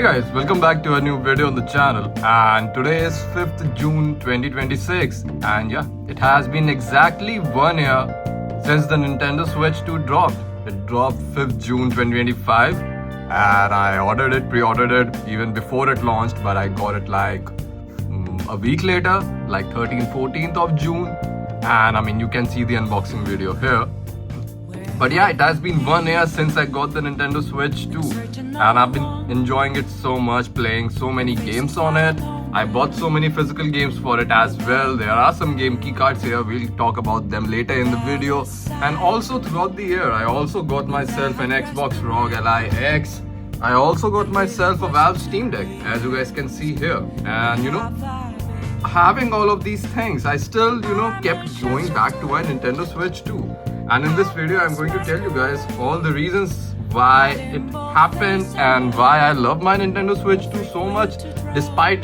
Guys, welcome back to a new video on the channel, and today is 5th June 2026, and yeah, it has been exactly 1 year since the Nintendo Switch 2 dropped. It dropped 5th June 2025 and I pre-ordered it even before it launched, but I got it like a week later, like 14th of June, and I mean you can see the unboxing video here. But yeah, it has been 1 year since I got the Nintendo Switch 2 and I've been enjoying it so much, playing so many games on it. I bought so many physical games for it as well. There are some game key cards here, we'll talk about them later in the video. And also throughout the year, I also got myself an Xbox ROG Ally X. I also got myself a Valve Steam Deck, as you guys can see here. And having all of these things, I still kept going back to my Nintendo Switch 2. And in this video, I'm going to tell you guys all the reasons why it happened and why I love my Nintendo Switch 2 so much, despite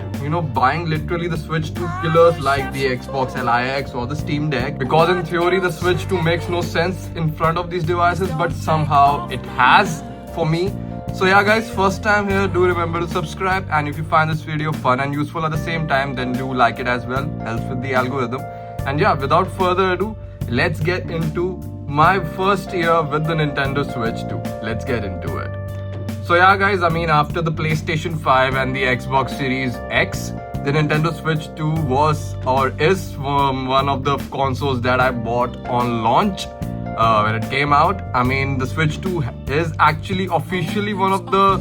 buying literally the Switch 2 killers like the Xbox LIX or the Steam Deck. Because in theory, the Switch 2 makes no sense in front of these devices, but somehow it has for me. So yeah guys, first time here, do remember to subscribe, and if you find this video fun and useful at the same time, then do like it as well, helps with the algorithm. And yeah, without further ado, let's get into my first year with the Nintendo Switch 2. Let's get into it. So yeah guys, I mean after the PlayStation 5 and the Xbox Series X, the Nintendo Switch 2 was or is one of the consoles that I bought on launch when it came out. I mean the Switch 2 is actually officially one of the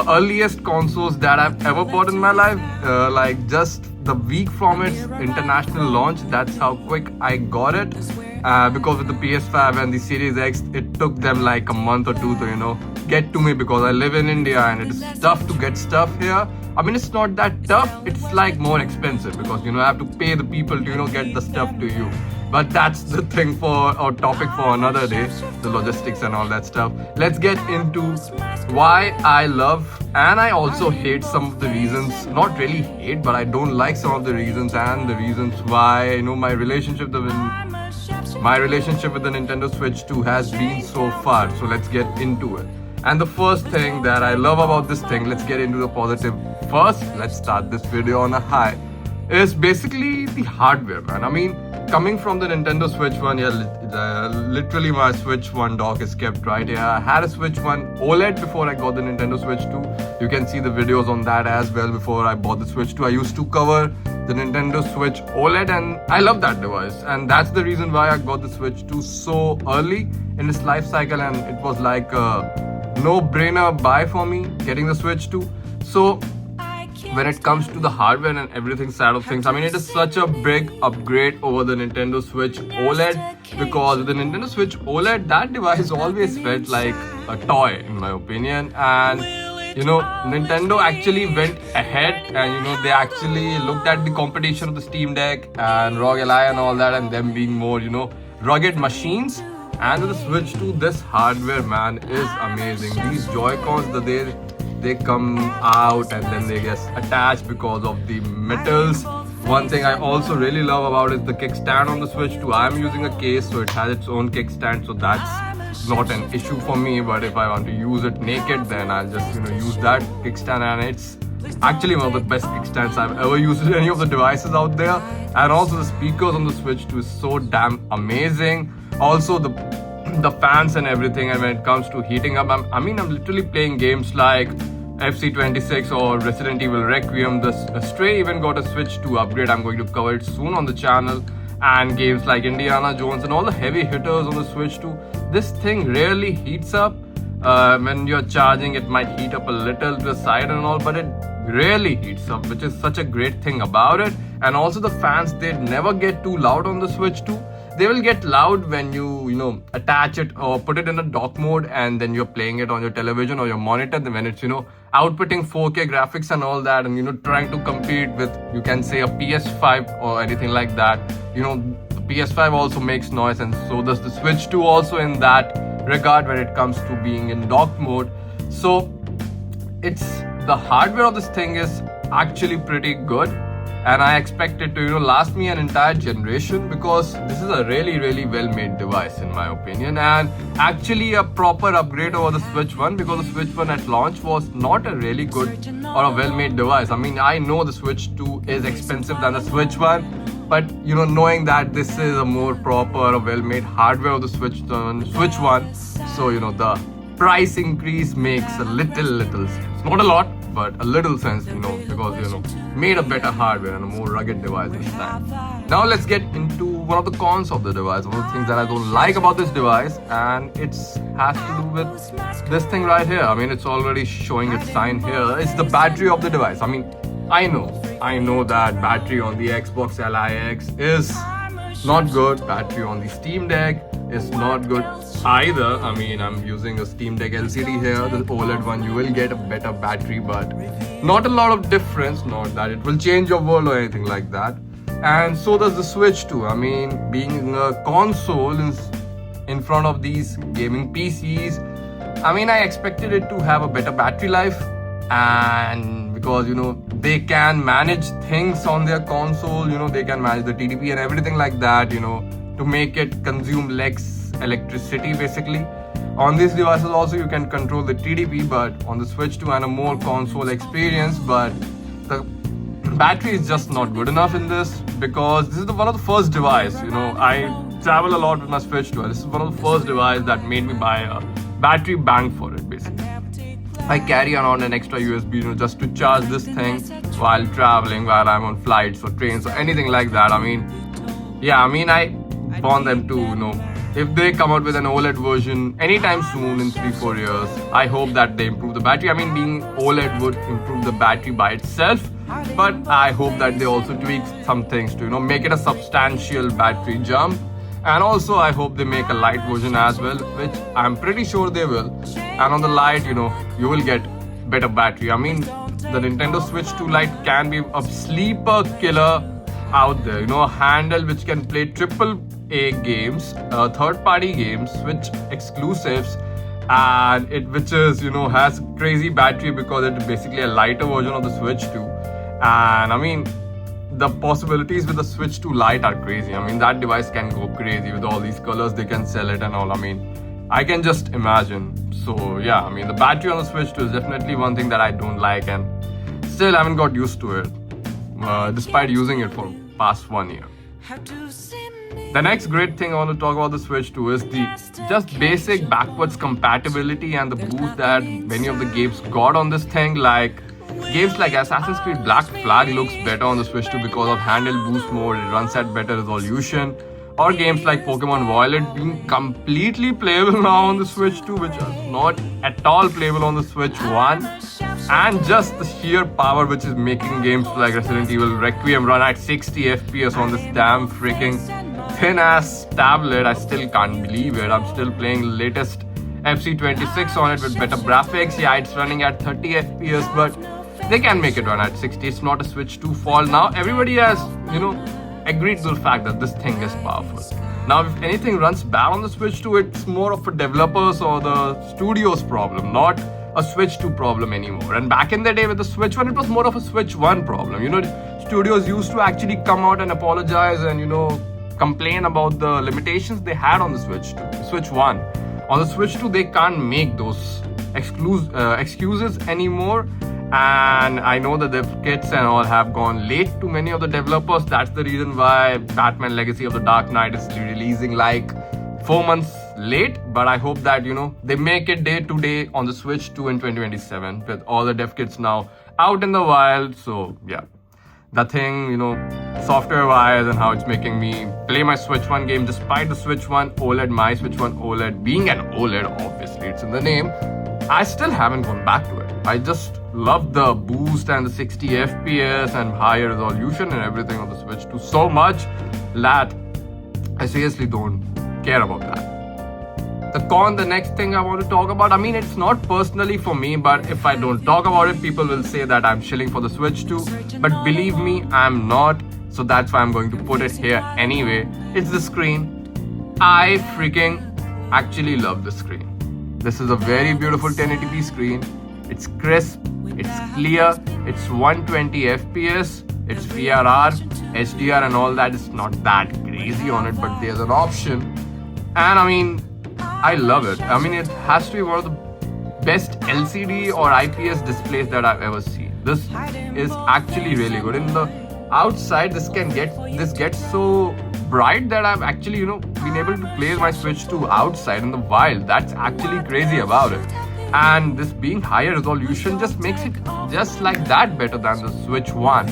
earliest consoles that I've ever bought in my life. Like just the week from its international launch, that's how quick I got it. Because with the PS5 and the Series X, it took them like a month or two to get to me, because I live in India and it is tough to get stuff here. I mean it's not that tough, it's like more expensive because I have to pay the people to get the stuff to you. But that's the thing for our topic for another day, the logistics and all that stuff. Let's get into why I love and I also hate some of the reasons. Not really hate, but I don't like some of the reasons, and the reasons why my relationship with the Nintendo Switch 2 has been so far. So let's get into it. And the first thing that I love about this thing, let's get into the positive first. Let's start this video on a high. Is basically the hardware, man. I mean, coming from the Nintendo Switch 1, literally my Switch 1 dock is kept right here. I had a Switch 1 OLED before I got the Nintendo Switch 2. You can see the videos on that as well. Before I bought the Switch 2, I used to cover the Nintendo Switch OLED, and I love that device. And that's the reason why I got the Switch 2 so early in its life cycle, and it was like a no-brainer buy for me getting the Switch 2. So when it comes to the hardware and everything side of things, I mean it is such a big upgrade over the Nintendo Switch OLED, because with the Nintendo Switch OLED, that device always felt like a toy in my opinion. And Nintendo actually went ahead and they actually looked at the competition of the Steam Deck and ROG Ally and all that, and them being more rugged machines. And with the Switch 2, this hardware, man, is amazing. These Joy-Cons, they come out and then they get attached because of the metals. One thing I also really love about it is the kickstand on the Switch 2. I'm using a case, so it has its own kickstand, so that's not an issue for me. But if I want to use it naked, then I'll just use that kickstand, and it's actually one of the best kickstands I've ever used in any of the devices out there. And also the speakers on the Switch 2 is so damn amazing. Also the fans and everything, and when it comes to heating up, I'm literally playing games like FC26 or Resident Evil Requiem. The Stray even got a Switch 2 upgrade. I'm going to cover it soon on the channel. And games like Indiana Jones and all the heavy hitters on the Switch 2. This thing rarely heats up. When you're charging, it might heat up a little to the side and all, but it rarely heats up, which is such a great thing about it. And also the fans, they never get too loud on the Switch 2. They will get loud when you attach it or put it in a dock mode, and then you're playing it on your television or your monitor. Then when it's outputting 4K graphics and all that, and trying to compete with, you can say, a PS5 or anything like that. The PS5 also makes noise, and so does the Switch 2 also in that regard when it comes to being in dock mode. So it's the hardware of this thing is actually pretty good. and I expect it to last me an entire generation, because this is a really well made device in my opinion, and actually a proper upgrade over the Switch 1, because the Switch 1 at launch was not a really good or a well made device. I mean, I know the Switch 2 is expensive than the Switch 1, but knowing that this is a more proper, well made hardware of the Switch 1, so the price increase makes a little sense. Not a lot, but a little sense, because made a better hardware and a more rugged device this time. Now let's get into one of the cons of the device, one of the things that I don't like about this device, and it has to do with this thing right here. I mean, it's already showing its sign here. It's the battery of the device. I mean, I know that battery on the Xbox LIX is not good. Battery on the Steam Deck is not good either. I mean, I'm using a Steam Deck LCD here, the OLED one. You will get a better battery, but not a lot of difference. Not that it will change your world or anything like that. And so does the Switch 2. I mean, being a console in front of these gaming PCs, I mean, I expected it to have a better battery life, and because they can manage things on their console, they can manage the TDP and everything like that, to make it consume less electricity basically. On these devices also you can control the TDP, but on the Switch 2 and a more console experience, but the battery is just not good enough in this, because this is one of the first device, I travel a lot with my Switch 2, and this is one of the first device that made me buy a battery bank for it basically. I carry around an extra USB, just to charge this thing while traveling, while I'm on flights or trains or anything like that. I mean, I want them to, if they come out with an OLED version anytime soon in 3-4 years, I hope that they improve the battery. I mean, being OLED would improve the battery by itself, but I hope that they also tweak some things to, make it a substantial battery jump. And also I hope they make a light version as well, which I'm pretty sure they will. And on the light, you will get better battery. I mean, the Nintendo Switch 2 Lite can be a sleeper killer out there. A handle which can play AAA games, third-party games, Switch exclusives, and which is has crazy battery because it's basically a lighter version of the Switch 2. And I mean, the possibilities with the Switch 2 Lite are crazy. I mean, that device can go crazy with all these colors they can sell it and all. I mean, I can just imagine. So yeah, I mean, the battery on the Switch 2 is definitely one thing that I don't like, and still haven't got used to it, despite using it for past 1 year. The next great thing I want to talk about the Switch 2 is the just basic backwards compatibility and the boost that many of the games got on this thing. Like games like Assassin's Creed Black Flag looks better on the Switch 2 because of handle boost mode, it runs at better resolution. Or games like Pokemon Violet being completely playable now on the Switch 2, which is not at all playable on the Switch 1. And just the sheer power which is making games like Resident Evil Requiem run at 60 FPS on this damn freaking thin ass tablet. I still can't believe it. I'm still playing the latest FC26 on it with better graphics. Yeah, it's running at 30 FPS, but they can make it run at 60. It's not a Switch 2 fault. Now everybody has, agreed to the fact that this thing is powerful. Now, if anything runs bad on the Switch 2, it's more of a developers or the studio's problem, not a Switch 2 problem anymore. And back in the day with the Switch 1, it was more of a Switch 1 problem. Studios used to actually come out and apologize and, complain about the limitations they had on the Switch 1. On the Switch 2, they can't make those excuses anymore. And I know that the kits and all have gone late to many of the developers. That's the reason why Batman Legacy of the Dark Knight is releasing like 4 months late. But I hope that, they make it day to day on the Switch 2 in 2027 with all the dev kits now out in the wild. So yeah, the thing, software wise and how it's making me play my Switch 1 game despite the Switch 1 OLED, my Switch 1 OLED being an OLED, obviously it's in the name, I still haven't gone back to it. I just love the boost and the 60 FPS and higher resolution and everything on the Switch 2 so much that I seriously don't care about that. The next thing I want to talk about, I mean, it's not personally for me, but if I don't talk about it, people will say that I'm shilling for the Switch 2. But believe me, I'm not. So that's why I'm going to put it here anyway. It's the screen. I freaking actually love the screen. This is a very beautiful 1080p screen. It's crisp, it's clear, it's 120 FPS. It's VRR, HDR and all that. It's not that crazy on it, but there's an option. And I mean, I love it. I mean, it has to be one of the best LCD or IPS displays that I've ever seen. This is actually really good. In the outside, this gets so bright that I've actually, been able to play my Switch 2 outside in the wild. That's actually crazy about it. And this being higher resolution just makes it just like that better than the Switch 1.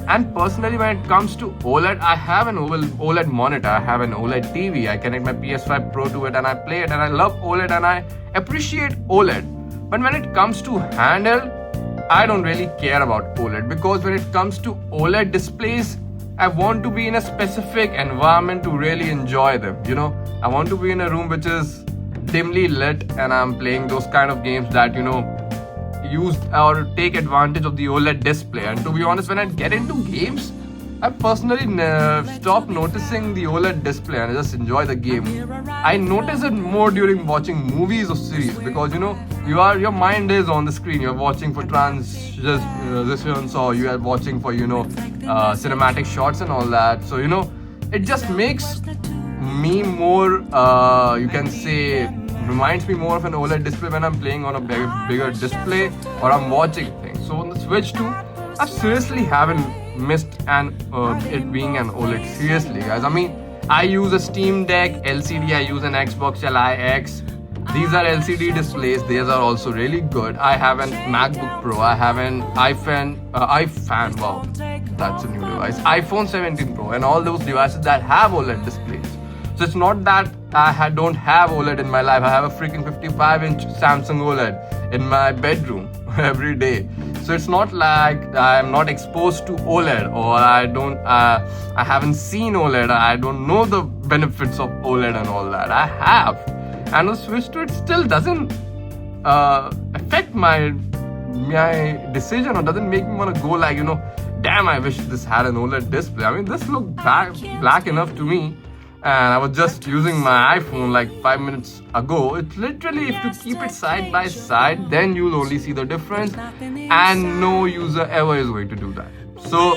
And personally, when it comes to OLED, I have an OLED monitor, I have an OLED TV, I connect my PS5 Pro to it and I play it, and I love OLED and I appreciate OLED. But when it comes to handheld, I don't really care about OLED, because when it comes to OLED displays, I want to be in a specific environment to really enjoy them. I want to be in a room which is dimly lit and I'm playing those kind of games that use or take advantage of the OLED display. And to be honest, when I get into games, I personally stop noticing the OLED display and I just enjoy the game. I notice it more during watching movies or series, because your mind is on the screen. You're watching for transitions, or you are watching for cinematic shots and all that. So it just makes me more, you can say, reminds me more of an OLED display when I'm playing on a bigger display or I'm watching things. So on the Switch 2, I seriously haven't missed it being an OLED. Seriously, guys. I mean, I use a Steam Deck LCD, I use an Xbox Li X. These are LCD displays. These are also really good. I have an MacBook Pro. I have an iPhone. Wow, that's a new device. iPhone 17 Pro, and all those devices that have OLED displays. So it's not that I don't have OLED in my life. I have a freaking 55-inch Samsung OLED in my bedroom every day. So it's not like I'm not exposed to OLED, or I haven't seen OLED. I don't know the benefits of OLED and all that. I have. And the Switch 2, it still doesn't affect my decision, or doesn't make me want to go like, damn, I wish this had an OLED display. I mean, this looked black enough to me. And I was just using my iPhone like 5 minutes ago. It's literally, if you keep it side by side, then you'll only see the difference, and no user ever is going to do that. So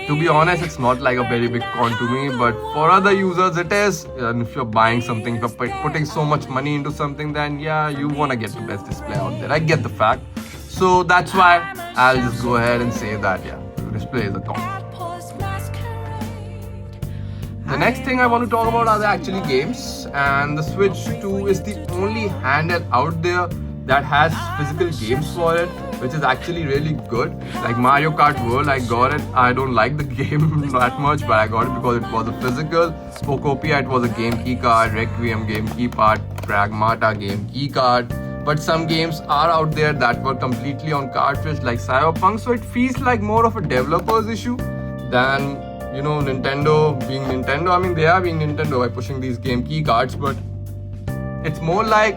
to be honest, it's not like a very big con to me, but for other users it is. And if you're buying something, if you're putting so much money into something, then yeah, you want to get the best display out there. I get the fact. So that's why I'll just go ahead and say that yeah, the display is a con. The next thing I want to talk about are the actually games, and the Switch 2 is the only handheld out there that has physical games for it, which is actually really good. Like Mario Kart World, I got it. I don't like the game that much, but I got it because it was a physical. Spokopia, it was a game key card. Requiem game key card. Pragmata game key card. But some games are out there that were completely on cartridge, like Cyberpunk. So it feels like more of a developer's issue than Nintendo being Nintendo. I mean, they are being Nintendo by pushing these game key cards, but it's more like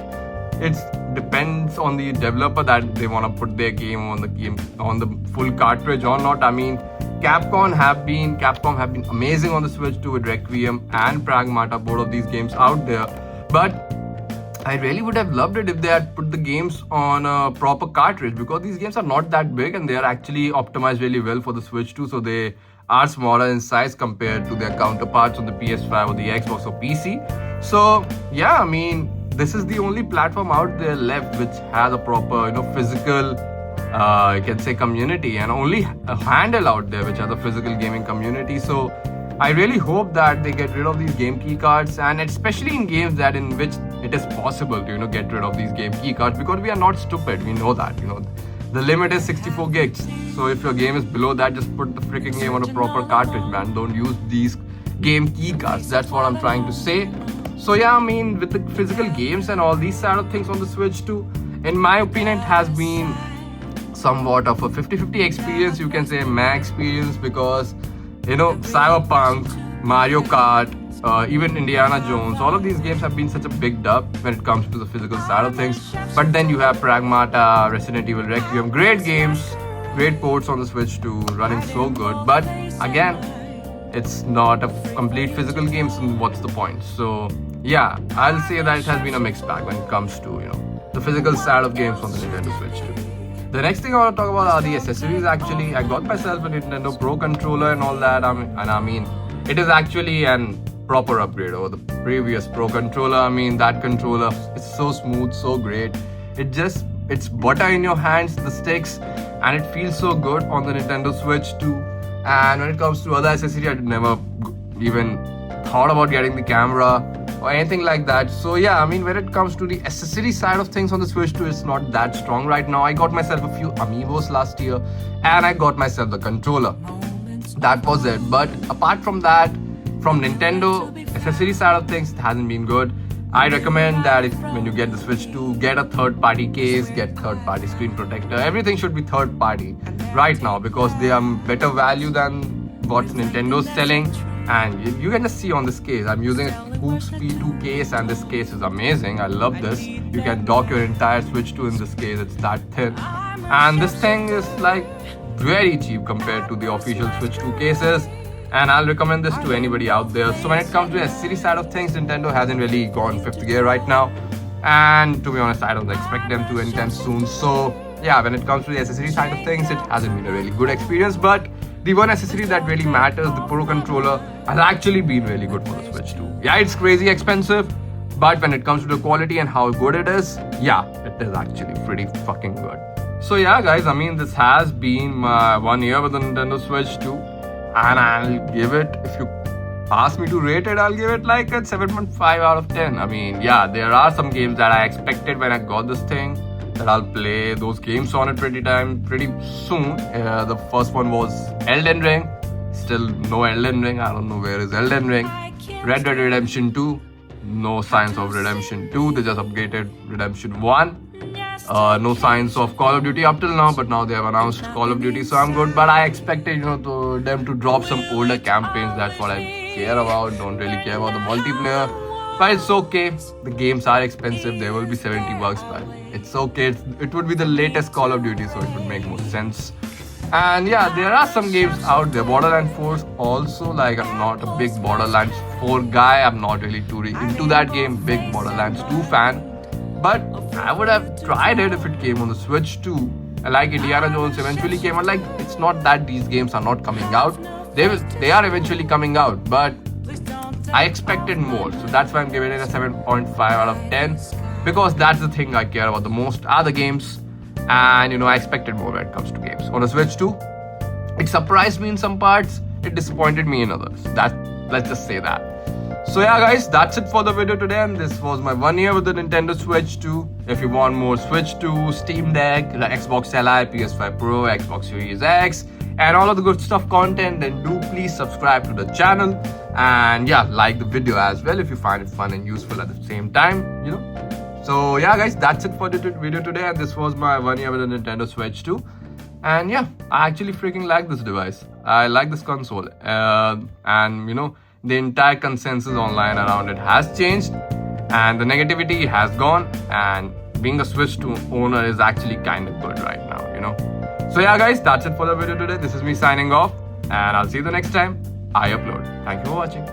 it depends on the developer that they want to put their game on the full cartridge or not. I mean, Capcom have been amazing on the Switch 2 with Requiem and Pragmata, both of these games out there. But I really would have loved it if they had put the games on a proper cartridge, because these games are not that big and they are actually optimized really well for the Switch 2. So they are smaller in size compared to their counterparts on the PS5 or the Xbox or PC. So yeah, I mean, this is the only platform out there left which has a proper, physical, you can say, community, and only a handle out there which has a physical gaming community. So I really hope that they get rid of these game key cards, and especially in games that in which it is possible to, get rid of these game key cards, because we are not stupid. We know that, the limit is 64 gigs. So if your game is below that, just put the freaking game on a proper cartridge, man. Don't use these game key cards. That's what I'm trying to say. So yeah, I mean, with the physical games and all these sort of things on the Switch 2, in my opinion, it has been somewhat of a 50-50 experience, you can say, my experience, because Cyberpunk, Mario Kart, even Indiana Jones, all of these games have been such a big dub when it comes to the physical side of things. But then you have Pragmata, Resident Evil, Requiem, great games, great ports on the Switch 2, running so good. But again, it's not a complete physical game, so what's the point? So yeah, I'll say that it has been a mixed bag when it comes to the physical side of games on the Nintendo Switch 2. The next thing I want to talk about are the accessories. Actually, I got myself a Nintendo Pro controller and all that. I mean, it is actually an proper upgrade over the previous Pro controller. I mean, that controller is so smooth, so great. It's butter in your hands, the sticks, and it feels so good on the Nintendo Switch too. And when it comes to other accessories, I never even thought about getting the camera or anything like that. So yeah, I mean, when it comes to the accessory side of things on the Switch 2, it's not that strong right now. I got myself a few amiibos last year, and I got myself the controller. That was it. But apart from that, from Nintendo accessory side of things, it hasn't been good. I recommend that when you get the Switch 2, get a third-party case, get third-party screen protector. Everything should be third-party right now because they are better value than what Nintendo's selling. And you can just see on this case, I'm using a Hoops P2 case, and this case is amazing. I love this. You can dock your entire Switch 2 in this case. It's that thin. And this thing is like very cheap compared to the official Switch 2 cases. And I'll recommend this to anybody out there. So when it comes to the accessory side of things, Nintendo hasn't really gone fifth gear right now. And to be honest, I don't expect them to anytime soon. So yeah, when it comes to the accessory side of things, it hasn't been a really good experience. But the one accessory that really matters, the Pro controller, has actually been really good for the Switch 2. Yeah, it's crazy expensive, but when it comes to the quality and how good it is, yeah, it is actually pretty fucking good. So yeah, guys, I mean, this has been my 1 year with the Nintendo Switch 2. And I'll give it, if you ask me to rate it, I'll give it like a 7.5 out of 10. I mean, yeah, there are some games that I expected when I got this thing, that I'll play those games on it pretty soon. The first one was Elden Ring. Still no Elden Ring. I don't know where is Elden Ring. Red Dead Redemption 2. No signs of Redemption 2. They just updated Redemption 1. No signs of Call of Duty up till now, but now they have announced Call of Duty, so I'm good. But I expected, them to drop some older campaigns. That's what I care about. Don't really care about the multiplayer, but it's okay. The games are expensive. They will be $70, but it's okay. It would be the latest Call of Duty, so it would make more sense. And yeah, there are some games out there. Borderlands 4 also. Like, I'm not a big Borderlands 4 guy. I'm not really too into that game. Big Borderlands 2 fan. But I would have tried it if it came on the Switch too. And like Indiana Jones eventually came out. Like, it's not that these games are not coming out. They are eventually coming out. But I expected more. So that's why I'm giving it a 7.5 out of 10. Because that's the thing I care about the most are the games. And I expected more when it comes to games. On the Switch 2, it surprised me in some parts. It disappointed me in others. Let's just say that. So yeah, guys, that's it for the video today, and this was my 1 year with the Nintendo Switch 2. If you want more Switch 2, Steam Deck, the Xbox Li, PS5 Pro, Xbox Series X, and all of the good stuff content, then do please subscribe to the channel. And yeah, like the video as well if you find it fun and useful at the same time, So yeah, guys, that's it for the video today, and this was my 1 year with the Nintendo Switch 2. And yeah, I actually freaking like this device. I like this console. And the entire consensus online around it has changed, and the negativity has gone, and being a Switch 2 owner is actually kind of good right now. So yeah, guys, that's it for the video today. This is me signing off, and I'll see you the next time I upload. Thank you for watching.